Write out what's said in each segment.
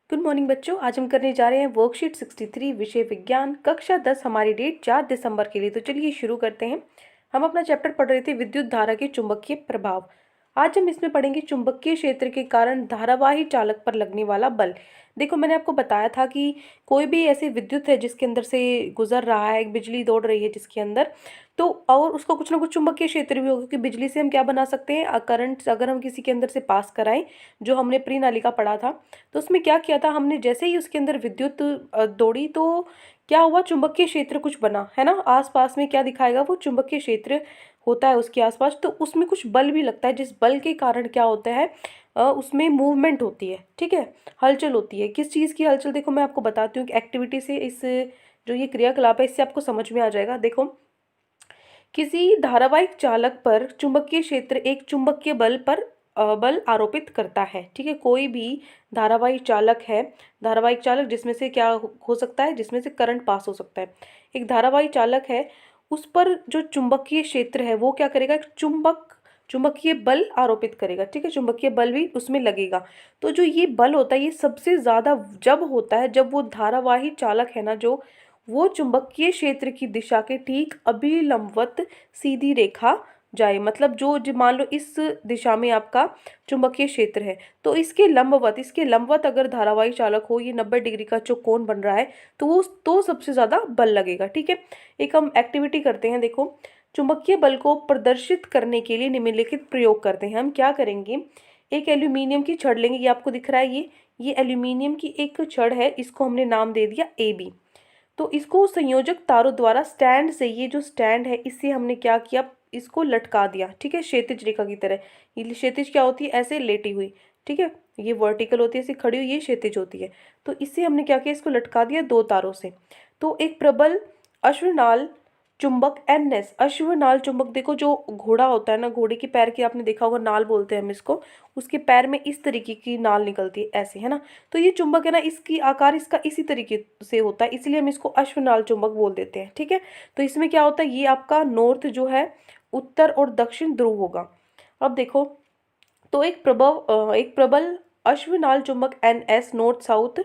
Good morning बच्चों। आज हम करने जा रहे हैं वर्कशीट 63 विषय विज्ञान कक्षा 10। हमारी डेट 4 दिसंबर के लिए। तो चलिए शुरू करते हैं। हम अपना चैप्टर पढ़ रहे थे विद्युत धारा के चुंबकीय प्रभाव। आज हम इसमें पढ़ेंगे चुंबकीय क्षेत्र के कारण धारावाही चालक पर लगने वाला बल। देखो, मैंने आपको बताया था कि कोई भी ऐसी विद्युत है जिसके अंदर से गुजर रहा है, एक बिजली दौड़ रही है जिसके अंदर, तो और उसका कुछ ना कुछ चुंबकीय क्षेत्र भी होगा, क्योंकि बिजली से हम क्या बना सकते हैं, करंट अगर हम किसी के अंदर से पास कराएं, जो हमने प्री नालिका पढ़ा था। तो उसमें क्या किया था हमने, जैसे ही उसके अंदर विद्युत दौड़ी तो क्या हुआ, चुंबकीय क्षेत्र कुछ बना है ना। आसपास में क्या दिखाएगा, वो चुंबकीय क्षेत्र होता है उसके आसपास, तो उसमें कुछ बल भी लगता है, जिस बल के कारण क्या होता है, उसमें मूवमेंट होती है। ठीक है, हलचल होती है। किस चीज़ की हलचल, देखो मैं आपको बताती हूँ कि एक्टिविटी से, इस जो ये क्रियाकलाप है इससे आपको समझ में आ जाएगा। देखो, किसी धारावाहिक चालक पर चुंबकीय क्षेत्र एक चुंबकीय बल पर बल आरोपित करता है। ठीक है, कोई भी धारावाहिक चालक है, धारावाहिक चालक जिसमें से क्या हो सकता है, जिसमें से करंट पास हो सकता है, एक धारावाहिक चालक है, उस पर जो चुंबकीय क्षेत्र है वो क्या करेगा, एक चुंबकीय बल आरोपित करेगा। ठीक है, चुंबकीय बल भी उसमें लगेगा। तो जो ये बल होता है ये सबसे ज्यादा जब होता है जब वो धारावाही चालक है ना, जो वो चुंबकीय क्षेत्र की दिशा के ठीक अभिलंबवत सीधी रेखा जाए। मतलब जो मान लो इस दिशा में आपका चुंबकीय क्षेत्र है, तो इसके लंबवत अगर धारावाही चालक हो, ये 90 डिग्री का जो कोण बन रहा है, तो वो तो सबसे ज्यादा बल लगेगा। ठीक है, एक हम एक्टिविटी करते हैं। देखो, चुंबकीय बल को प्रदर्शित करने के लिए निम्नलिखित प्रयोग करते हैं। हम क्या करेंगे, एक एल्यूमिनियम की छड़ लेंगे, ये आपको दिख रहा है, ये एल्यूमिनियम की एक छड़ है, इसको हमने नाम दे दिया AB। तो इसको संयोजक तारों द्वारा स्टैंड से, ये जो स्टैंड है इससे हमने क्या किया, इसको लटका दिया। ठीक है, क्षैतिज रेखा की तरह। ये क्षैतिज क्या होती है, ऐसे लेटी हुई। ठीक है, ये वर्टिकल होती है ऐसे खड़ी हुई, ये क्षैतिज होती है। तो इससे हमने क्या किया, इसको लटका दिया दो तारों से। तो एक प्रबल अश्वनाल चुंबक NS, अश्वनाल चुंबक, देखो जो घोड़ा होता है ना, घोड़े के पैर की आपने देखा होगा, नाल बोलते हैं हम इसको, उसके पैर में इस तरीके की नाल निकलती है ऐसे, है ना। तो ये चुंबक है ना, इसकी आकार इसका इसी तरीके से होता है, इसलिए हम इसको अश्वनाल चुंबक बोल देते हैं। ठीक है, तो इसमें क्या होता है, ये आपका नॉर्थ जो है, उत्तर और दक्षिण ध्रुव होगा। अब देखो, तो एक प्रबल अश्वनाल चुंबक NS नॉर्थ साउथ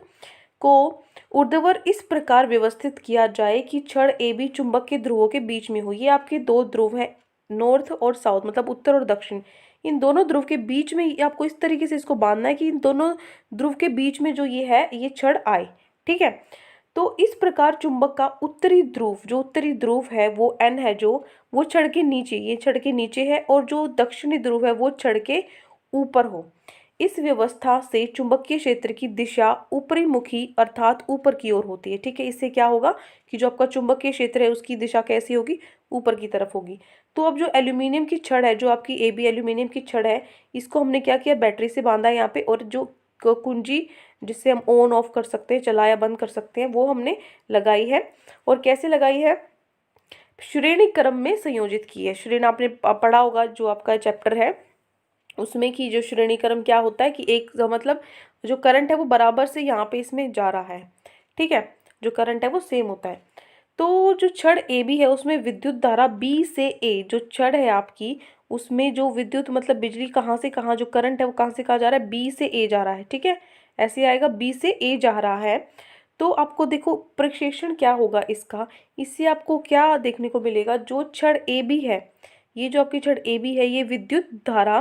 को ऊर्ध्वाधर इस प्रकार व्यवस्थित किया जाए कि छड़ AB चुंबक के ध्रुवों के बीच में हो। ये आपके दो ध्रुव हैं, नॉर्थ और साउथ, मतलब उत्तर और दक्षिण। इन दोनों ध्रुव के बीच में ही आपको इस तरीके से इसको बांधना है कि इन दोनों ध्रुव के बीच में जो ये है, ये छड़ आए। ठीक है, तो इस प्रकार चुंबक का उत्तरी ध्रुव, जो उत्तरी ध्रुव है वो N है, जो वो छड़ के नीचे, ये छड़ के नीचे है, और जो दक्षिणी ध्रुव है वो छड़ के ऊपर हो। इस व्यवस्था से चुंबकीय क्षेत्र की दिशा ऊपरी मुखी अर्थात ऊपर की ओर होती है। ठीक है, इससे क्या होगा कि जो आपका चुंबकीय क्षेत्र है उसकी दिशा कैसी होगी, ऊपर की तरफ होगी। तो अब जो एल्यूमिनियम की छड़ है, जो आपकी AB एल्यूमिनियम की छड़ है, इसको हमने क्या किया, बैटरी से बांधा है यहाँ पे, और जो कुंजी जिससे हम ऑन ऑफ कर सकते हैं, चला या बंद कर सकते हैं, वो हमने लगाई है। और कैसे लगाई है, श्रेणी क्रम में संयोजित की है। श्रेणी आपने पढ़ा होगा, जो आपका चैप्टर है उसमें की जो श्रेणी क्रम क्या होता है कि एक मतलब जो करंट है वो बराबर से यहाँ पे इसमें जा रहा है। ठीक है, जो करंट है वो सेम होता है। तो जो छड़ AB है उसमें विद्युत धारा B से A, जो छड़ है आपकी उसमें जो विद्युत मतलब बिजली कहाँ से कहाँ, जो करंट है वो कहाँ से कहाँ जा रहा है, B से A जा रहा है। ठीक है, ऐसे आएगा, B से A जा रहा है। तो आपको देखो प्रक्षेपण क्या होगा इसका, इससे आपको क्या देखने को मिलेगा, जो छड़ AB है, ये जो आपकी छड़ AB है, ये विद्युत धारा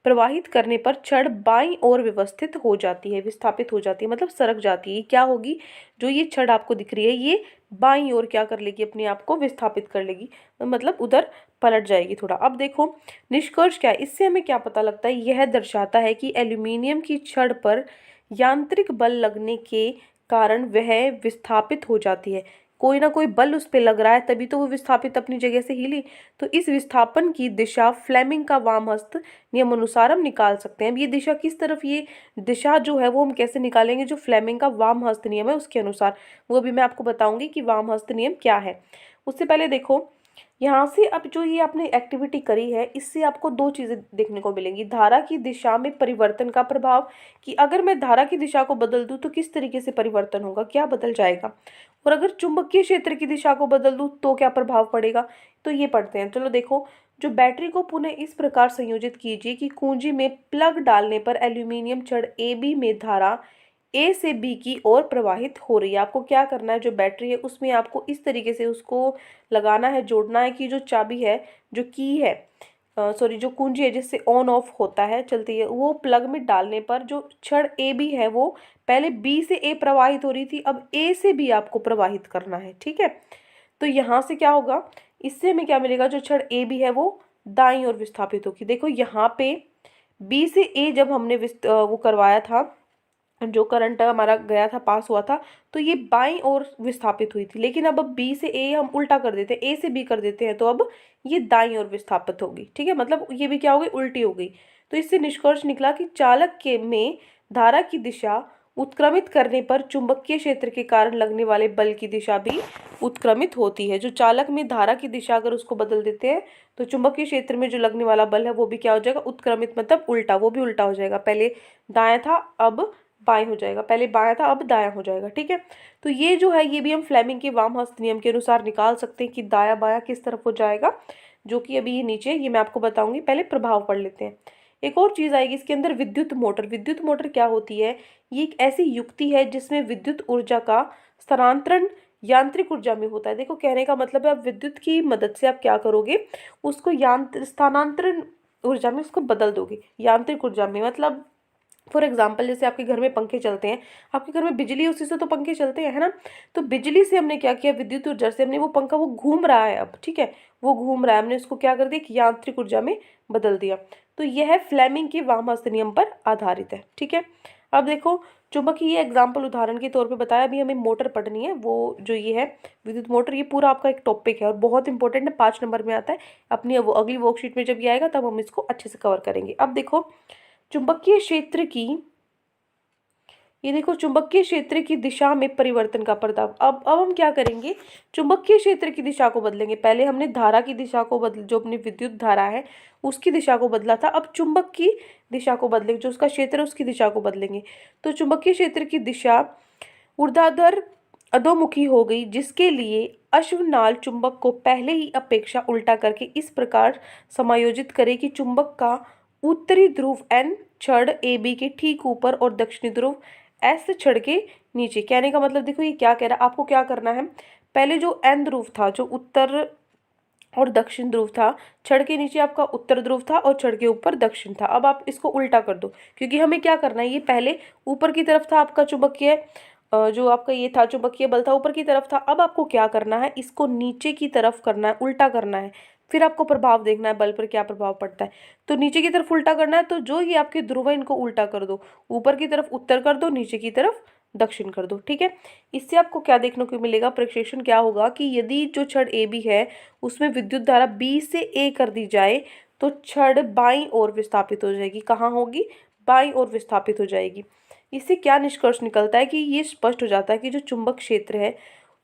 प्रवाहित करने पर छड़ बाईं ओर व्यवस्थित हो जाती है, विस्थापित हो जाती है, मतलब सरक जाती है। ये क्या होगी, जो ये छड़ आपको दिख रही है ये बाईं ओर क्या कर लेगी, अपने आप को विस्थापित कर लेगी, मतलब उधर पलट जाएगी थोड़ा। अब देखो निष्कर्ष क्या है, इससे हमें क्या पता लगता है, यह दर्शाता है कि एल्यूमिनियम की छड़ पर यांत्रिक बल लगने के कारण वह विस्थापित हो जाती है। कोई ना कोई बल उस पर लग रहा है, तभी तो वो विस्थापित अपनी जगह से हिली। तो इस विस्थापन की दिशा फ्लेमिंग का वामहस्त नियम अनुसार हम निकाल सकते हैं। अब ये दिशा किस तरफ, ये दिशा जो है वो हम कैसे निकालेंगे, जो फ्लेमिंग का वामहस्त नियम है उसके अनुसार, वो भी मैं आपको बताऊंगी कि वामहस्त नियम क्या है। उससे पहले देखो, यहाँ से अब जो ये आपने एक्टिविटी करी है, इससे आपको दो चीजें देखने को मिलेंगी। धारा की दिशा में परिवर्तन का प्रभाव, कि अगर मैं धारा की दिशा को बदल दूं तो किस तरीके से परिवर्तन होगा, क्या बदल जाएगा, और अगर चुंबकीय क्षेत्र की दिशा को बदल दूं तो क्या प्रभाव पड़ेगा। तो ये पढ़ते हैं, चलो देखो। जो बैटरी को पुनः इस प्रकार संयोजित कीजिए कि कुंजी में प्लग डालने पर एल्यूमिनियम छड़ AB में धारा ए से बी की ओर प्रवाहित हो रही है। आपको क्या करना है, जो बैटरी है उसमें आपको इस तरीके से उसको लगाना है, जोड़ना है कि जो चाबी है, जो की है, सॉरी जो कुंजी है जिससे ऑन ऑफ होता है, चलती है, वो प्लग में डालने पर जो छड़ ए बी है वो पहले बी से ए प्रवाहित हो रही थी, अब ए से बी आपको प्रवाहित करना है। ठीक है, तो यहाँ से क्या होगा, इससे हमें क्या मिलेगा, जो छड़ ए बी है वो दाईं ओर विस्थापित होगी। देखो यहाँ पे बी से ए जब हमने वो करवाया था, जो करंट हमारा गया था, पास हुआ था, तो ये बाईं ओर विस्थापित हुई थी, लेकिन अब बी से ए हम उल्टा कर देते हैं, ए से बी कर देते हैं, तो अब ये दाईं ओर विस्थापित होगी। ठीक है, मतलब ये भी क्या हो गई, उल्टी हो गई। तो इससे निष्कर्ष निकला कि चालक के में धारा की दिशा उत्क्रमित करने पर चुंबकीय क्षेत्र के कारण लगने वाले बल की दिशा भी उत्क्रमित होती है। जो चालक में धारा की दिशा अगर उसको बदल देते हैं तो चुंबकीय क्षेत्र में जो लगने वाला बल है वो भी क्या हो जाएगा, उत्क्रमित, मतलब उल्टा, वो भी उल्टा हो जाएगा। पहले दायां था अब बाएं हो जाएगा, पहले बायां था अब दायां हो जाएगा। ठीक है, तो ये जो है ये भी हम फ्लेमिंग के वाम हस्त नियम के अनुसार निकाल सकते हैं कि दायां बायां किस तरफ हो जाएगा, जो कि अभी ये नीचे ये मैं आपको बताऊंगी। पहले प्रभाव पढ़ लेते हैं। एक और चीज आएगी इसके अंदर, विद्युत मोटर। विद्युत मोटर क्या होती है, ये एक ऐसी युक्ति है जिसमें विद्युत ऊर्जा का स्थानांतरण यांत्रिक ऊर्जा में होता है। देखो कहने का मतलब है, आप विद्युत की मदद से आप क्या करोगे, उसको यांत्रिक स्थानांतरण ऊर्जा में उसको बदल दोगे, यांत्रिक ऊर्जा में। मतलब फॉर एग्जाम्पल जैसे आपके घर में पंखे चलते हैं, आपके घर में बिजली उसी से तो पंखे चलते हैं, है ना। तो बिजली से हमने क्या किया, विद्युत ऊर्जा से हमने वो पंखा, वो घूम रहा है अब, ठीक है, वो घूम रहा है, हमने उसको क्या कर दिया, एक यांत्रिक ऊर्जा में बदल दिया। तो यह फ्लेमिंग के वामहस्त नियम पर आधारित है। ठीक है, अब देखो चुंबकीय एग्जाम्पल उदाहरण के तौर पे बताया, अभी हमें मोटर पढ़नी है, वो जो ये है विद्युत मोटर, ये पूरा आपका एक टॉपिक है और बहुत इंपॉर्टेंट है, 5 नंबर में आता है। अपनी वो अगली वर्कशीट में जब ये आएगा तब हम इसको अच्छे से कवर करेंगे। अब देखो चुंबकीय क्षेत्र की, ये देखो चुंबकीय क्षेत्र की दिशा में परिवर्तन का प्रभाव। अब हम क्या करेंगे, चुंबकीय क्षेत्र की दिशा को बदलेंगे। पहले हमने धारा की दिशा को बदल, जो अपनी विद्युत धारा है उसकी दिशा को बदला था, अब चुंबक की दिशा को बदलेंगे, जो उसका क्षेत्र है उसकी दिशा को बदलेंगे। तो चुंबकीय क्षेत्र की दिशा ऊर्ध्वाधर अधोमुखी हो गई, जिसके लिए अश्वनाल चुंबक को पहले ही अपेक्षा उल्टा करके इस प्रकार समायोजित करें कि चुंबक का उत्तरी ध्रुव एन छड़ ए बी के ठीक ऊपर और दक्षिणी ध्रुव एस छड़ के नीचे। कहने का मतलब देखो ये क्या कह रहा है, आपको क्या करना है, पहले जो एन ध्रुव था, जो उत्तर और दक्षिण ध्रुव था, छड़ के नीचे आपका उत्तर ध्रुव था और छड़ के ऊपर दक्षिण था। अब आप इसको उल्टा कर दो, क्योंकि हमें क्या करना है, ये पहले ऊपर की तरफ था आपका चुंबकीय, जो आपका ये था चुंबकीय बल था ऊपर की तरफ था, अब आपको क्या करना है, इसको नीचे की तरफ करना है, उल्टा करना है। फिर आपको प्रभाव देखना है, बल पर क्या प्रभाव पड़ता है। तो नीचे की तरफ उल्टा करना है, तो जो ये आपके ध्रुव है इनको उल्टा कर दो, ऊपर की तरफ उत्तर कर दो, नीचे की तरफ दक्षिण कर दो। ठीक है, इससे आपको क्या देखने को मिलेगा, प्रक्षेपण क्या होगा कि यदि जो छड़ ए बी है उसमें विद्युत धारा बी से ए कर दी जाए तो छड़ बाईं ओर विस्थापित हो जाएगी। कहाँ होगी, बाईं ओर विस्थापित हो जाएगी। इससे क्या निष्कर्ष निकलता है कि ये स्पष्ट हो जाता है कि जो चुंबक क्षेत्र है,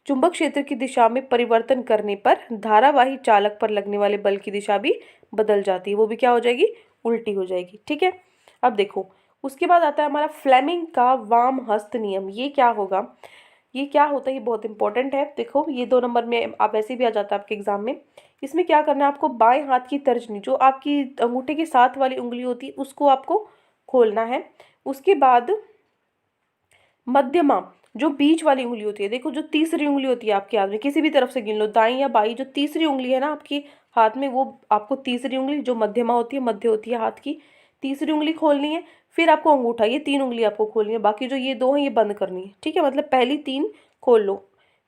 चुंबक क्षेत्र की दिशा में परिवर्तन करने पर धारावाही चालक पर लगने वाले बल की दिशा भी बदल जाती है, वो भी क्या हो जाएगी, उल्टी हो जाएगी। ठीक है, अब देखो उसके बाद आता है हमारा फ्लेमिंग का वाम हस्त नियम। ये क्या होगा, ये क्या होता है, ये बहुत इंपॉर्टेंट है। देखो ये 2 नंबर में आप ऐसे भी आ जाता है आपके एग्जाम में। इसमें क्या करना है, आपको बाएं हाथ की तर्जनी, जो आपकी अंगूठे के साथ वाली उंगली होती है, उसको आपको खोलना है। उसके बाद मध्यमा, जो बीच वाली उंगली होती है, देखो जो तीसरी उंगली होती है आपके हाथ में, किसी भी तरफ से गिन लो, दाईं या बाईं, जो तीसरी उंगली है ना आपकी हाथ में, वो आपको तीसरी उंगली जो मध्यमा होती है, मध्य होती है हाथ की, तीसरी उंगली खोलनी है। फिर आपको अंगूठा, ये 3 उंगली आपको खोलनी है, बाकी जो ये 2 हैं ये बंद करनी है। ठीक है, मतलब पहली 3 खोल लो।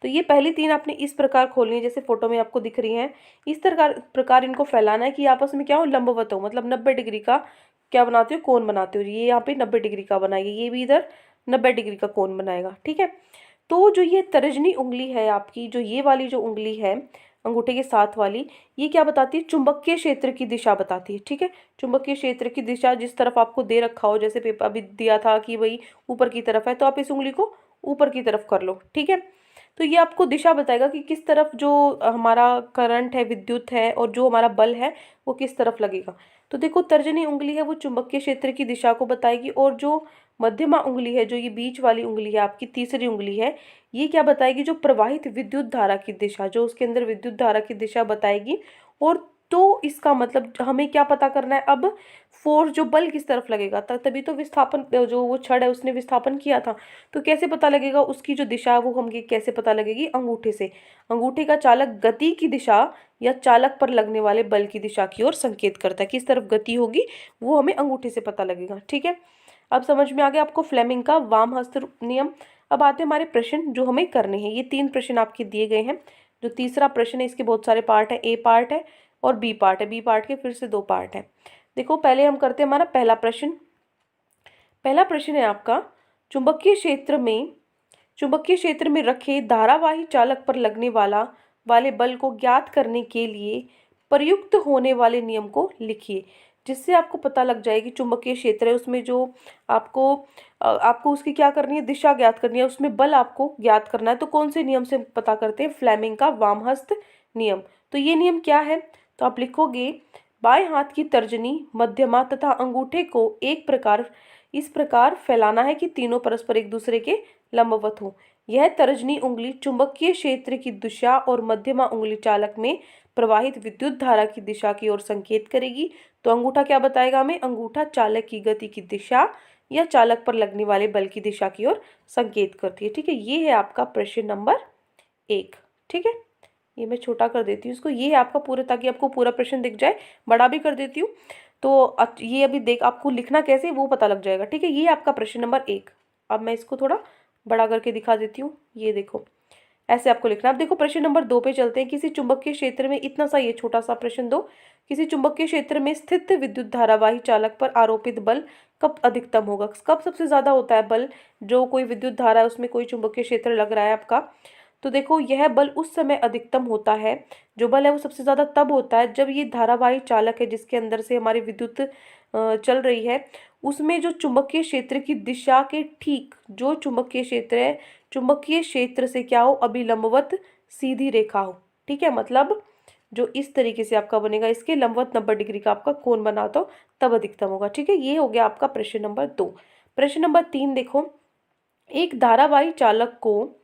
तो ये पहली 3 आपने इस प्रकार खोलनी है, जैसे फोटो में आपको दिख रही है। इस प्रकार इनको फैलाना है कि आपस में क्या हो, लंबवत हो, मतलब 90 डिग्री का क्या बनाते हो, कोण बनाते हो। ये यहाँ पे 90 डिग्री का बनाएगी, ये भी इधर 90 डिग्री का कोण बनाएगा। ठीक है, तो जो ये तर्जनी उंगली है आपकी, जो ये वाली जो उंगली है अंगूठे के साथ वाली, ये क्या बताती है, चुंबकीय क्षेत्र की दिशा बताती है। ठीक है, चुंबकीय क्षेत्र की दिशा जिस तरफ आपको दे रखा हो, जैसे पेपर अभी दिया था कि भाई ऊपर की तरफ है, तो आप इस उंगली को ऊपर की तरफ कर लो। ठीक है, तो ये आपको दिशा बताएगा कि किस तरफ जो हमारा करंट है, विद्युत है, और जो हमारा बल है वो किस तरफ लगेगा। तो देखो तर्जनी उंगली है वो चुंबकीय क्षेत्र की दिशा को बताएगी, और जो मध्यमा उंगली है, जो ये बीच वाली उंगली है आपकी तीसरी उंगली है, ये क्या बताएगी, जो प्रवाहित विद्युत धारा की दिशा, जो उसके अंदर विद्युत धारा की दिशा बताएगी। और तो इसका मतलब हमें क्या पता करना है अब, फोर्स, जो बल किस तरफ लगेगा, तभी तो विस्थापन, जो वो छड़ है उसने विस्थापन किया था। तो कैसे पता लगेगा उसकी जो दिशा है वो हम कैसे पता लगेगी, अंगूठे से। अंगूठे का चालक गति की दिशा या चालक पर लगने वाले बल की दिशा की ओर संकेत करता है। किस तरफ गति होगी वो हमें अंगूठे से पता लगेगा। ठीक है, अब समझ में आ गया आपको फ्लेमिंग का वाम हस्त नियम। अब आते हैं हमारे प्रश्न जो हमें करने हैं। ये 3 प्रश्न आपके दिए गए हैं। जो तीसरा प्रश्न है इसके बहुत सारे पार्ट है, ए पार्ट है और बी पार्ट है। बी पार्ट के फिर से 2 पार्ट है। देखो पहले हम करते हैं हमारा पहला प्रश्न। पहला प्रश्न है आपका, चुंबकीय क्षेत्र में रखे धारावाही चालक पर लगने वाले बल को ज्ञात करने के लिए प्रयुक्त होने वाले नियम को लिखिए। जिससे आपको पता लग जाए कि चुंबकीय क्षेत्र है उसमें जो आपको उसकी क्या करनी है, दिशा ज्ञात करनी है, उसमें बल आपको ज्ञात करना है। तो कौन से नियम से पता करते हैं, फ्लेमिंग का वामहस्त नियम। तो ये नियम क्या है, तो आप लिखोगे बाएं हाथ की तर्जनी, मध्यमा तथा अंगूठे को इस प्रकार फैलाना है कि तीनों परस्पर एक दूसरे के लंबवत हो। यह तर्जनी उंगली चुंबकीय क्षेत्र की दिशा और मध्यमा उंगली चालक में प्रवाहित विद्युत धारा की दिशा की ओर संकेत करेगी। तो अंगूठा क्या बताएगा हमें, अंगूठा चालक की गति की दिशा या चालक पर लगने वाले बल की दिशा की ओर संकेत करती है। ठीक है, ये है आपका प्रश्न नंबर 1। ठीक है, ये मैं छोटा कर देती हूँ इसको, ये है आपका पूरा, ताकि आपको पूरा प्रश्न दिख जाए। बड़ा भी कर देती हूँ तो ये अभी देख आपको लिखना कैसे वो पता लग जाएगा। ठीक है, ये आपका प्रश्न नंबर 1। अब मैं इसको थोड़ा बड़ा करके दिखा देती हूँ। ये देखो ऐसे आपको लिखना। अब देखो प्रश्न नंबर 2 पे चलते हैं। किसी चुंबकीय क्षेत्र में, इतना सा ये छोटा सा प्रश्न 2, किसी चुंबकीय क्षेत्र में स्थित विद्युत धारावाही चालक पर आरोपित बल कब अधिकतम होगा। कब सबसे ज्यादा होता है बल, जो कोई विद्युत धारा है उसमें कोई चुंबकीय क्षेत्र लग रहा है आपका, तो देखो यह बल उस समय अधिकतम होता है, जो बल है वो सबसे ज्यादा तब होता है जब ये धारावाही चालक है जिसके अंदर से हमारी विद्युत चल रही है, उसमें जो चुंबकीय क्षेत्र की दिशा के ठीक, जो चुंबकीय क्षेत्र है, चुंबकीय क्षेत्र से क्या हो, अभिलंबवत सीधी रेखा हो। ठीक है, मतलब जो इस तरीके से आपका बनेगा, इसके लंबवत 90 डिग्री का आपका कोण बना तो तब अधिकतम होगा। ठीक है, ये हो गया आपका प्रश्न नंबर 2। प्रश्न नंबर 3 देखो, एक धारावाही चालक को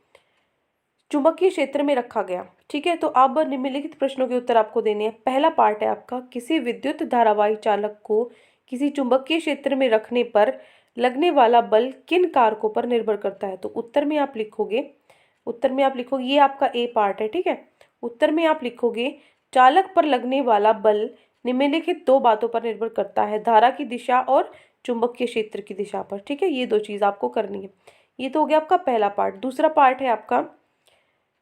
चुंबकीय क्षेत्र में रखा गया। ठीक है, तो अब निम्नलिखित प्रश्नों के उत्तर आपको देने हैं। पहला पार्ट है आपका, किसी विद्युत धारावाही चालक को किसी चुंबकीय क्षेत्र में रखने पर लगने वाला बल किन कारकों पर निर्भर करता है। तो उत्तर में आप लिखोगे, ये आपका ए पार्ट है। ठीक है, उत्तर में आप लिखोगे चालक पर लगने वाला बल निम्नलिखित 2 बातों पर निर्भर करता है, धारा की दिशा और चुंबकीय क्षेत्र की दिशा पर। ठीक है, ये 2 चीज आपको करनी है। ये तो हो गया आपका पहला पार्ट। दूसरा पार्ट है आपका,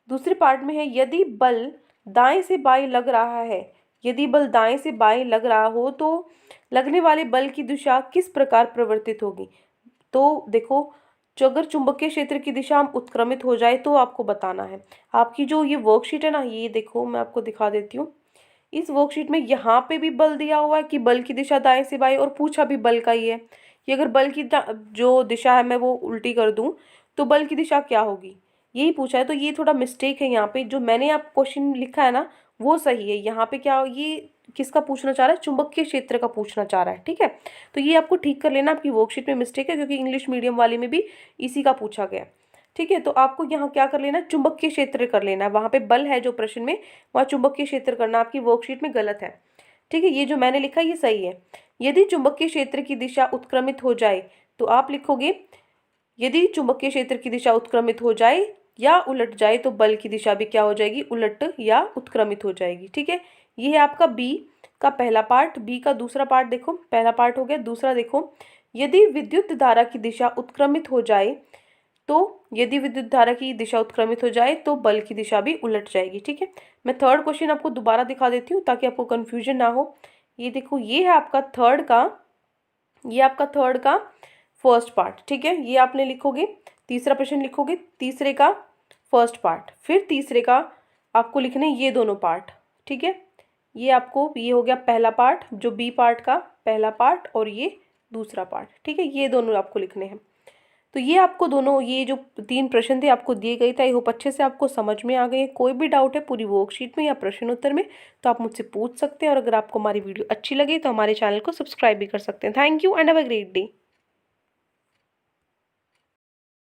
दूसरे पार्ट में है, यदि बल दाएं से बाएं लग रहा है, यदि बल दाएं से बाएं लग रहा हो तो लगने वाले बल की दिशा किस प्रकार परिवर्तित होगी। तो देखो, जो अगर चुंबकीय क्षेत्र की दिशा हम उत्क्रमित हो जाए तो आपको बताना है। आपकी जो ये वर्कशीट है ना, ये देखो मैं आपको दिखा देती हूँ। इस वर्कशीट में यहाँ पे भी बल दिया हुआ है कि बल की दिशा दाएं से बाएं, और पूछा भी बल का ही है कि अगर बल की जो दिशा है मैं वो उल्टी कर दूं तो बल की दिशा क्या होगी, यही पूछा है। तो ये थोड़ा मिस्टेक है यहाँ पे, जो मैंने आप क्वेश्चन लिखा है ना वो सही है। यहाँ पे क्या, ये किसका पूछना चाह रहा है, चुंबकीय क्षेत्र का पूछना चाह रहा है। ठीक है, तो ये आपको ठीक कर लेना, आपकी वर्कशीट में मिस्टेक है, क्योंकि इंग्लिश मीडियम वाले में भी इसी का पूछा गया। ठीक है, तो आपको यहाँ क्या कर लेना, चुंबकीय क्षेत्र कर लेना है। वहाँ पे बल है जो प्रश्न में, वहाँ चुंबकीय क्षेत्र करना आपकी वर्कशीट में गलत है। ठीक है, ये जो मैंने लिखा ये सही है। यदि चुंबकीय क्षेत्र की दिशा उत्क्रमित हो जाए तो आप लिखोगे, यदि चुंबकीय क्षेत्र की दिशा उत्क्रमित हो जाए या उलट जाए तो बल की दिशा भी क्या हो जाएगी, उलट या उत्क्रमित हो जाएगी। ठीक है, ये है आपका बी का पहला पार्ट। बी का दूसरा पार्ट देखो, पहला पार्ट हो गया, दूसरा देखो, यदि विद्युत धारा की दिशा उत्क्रमित हो जाए तो बल की दिशा भी उलट जाएगी। ठीक है, मैं थर्ड क्वेश्चन आपको दोबारा दिखा देती हूँ ताकि आपको कंफ्यूजन ना हो। ये देखो, ये है आपका थर्ड का फर्स्ट पार्ट। ठीक है, ये आपने लिखोगे, तीसरा प्रश्न लिखोगे, तीसरे का फर्स्ट पार्ट, फिर तीसरे का आपको लिखने ये दोनों पार्ट। ठीक है, ये हो गया पहला पार्ट, जो बी पार्ट का पहला पार्ट, और ये दूसरा पार्ट। ठीक है, ये दोनों आपको लिखने हैं। तो ये आपको दोनों, ये जो 3 प्रश्न थे आपको दिए गए थे, आई होप अच्छे से आपको समझ में आ गए। कोई भी डाउट है पूरी वर्कशीट में या प्रश्न उत्तर में तो आप मुझसे पूछ सकते हैं, और अगर आपको हमारी वीडियो अच्छी लगे तो हमारे चैनल को सब्सक्राइब भी कर सकते हैं। Thank you and have a great day.